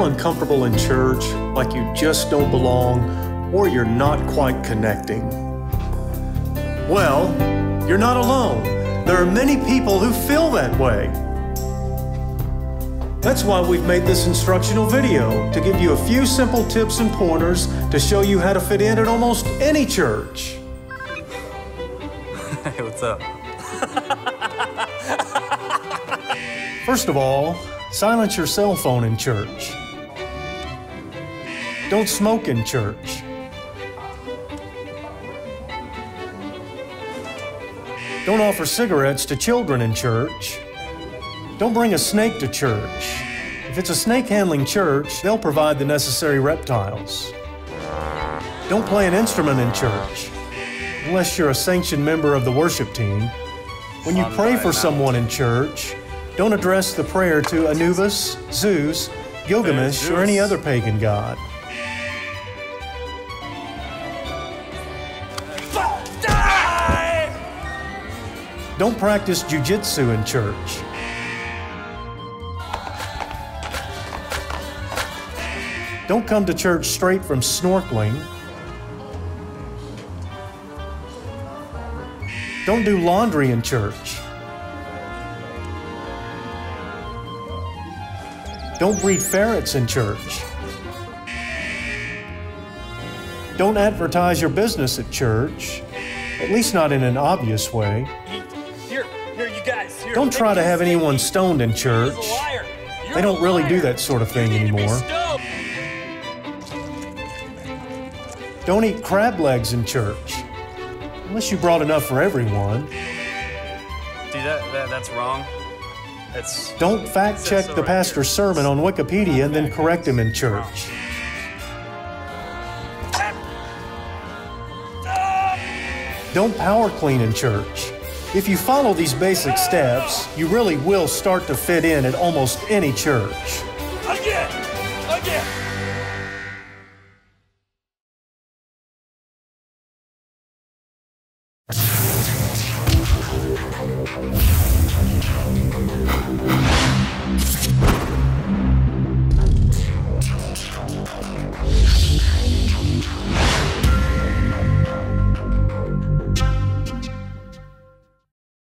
uncomfortable in church, like you just don't belong, or you're not quite connecting? Well, you're not alone. There are many people who feel that way. That's why we've made this instructional video, to give you a few simple tips and pointers to show you how to fit in at almost any church. Hey, what's up? First of all, silence your cell phone in church. Don't smoke in church. Don't offer cigarettes to children in church. Don't bring a snake to church. If it's a snake-handling church, they'll provide the necessary reptiles. Don't play an instrument in church, unless you're a sanctioned member of the worship team. When you pray for someone in church, don't address the prayer to Anubis, Zeus, Gilgamesh, or any other pagan god. Don't practice jujitsu in church. Don't come to church straight from snorkeling. Don't do laundry in church. Don't breed ferrets in church. Don't advertise your business at church, at least not in an obvious way. Here, you guys. Here, don't try to have anyone stoned in church. They don't really do that sort of thing anymore. Don't eat crab legs in church, unless you brought enough for everyone. Dude, that's wrong. Don't fact-check the pastor's sermon on Wikipedia and then correct him in church. Don't power clean in church. If you follow these basic steps, you really will start to fit in at almost any church. Again!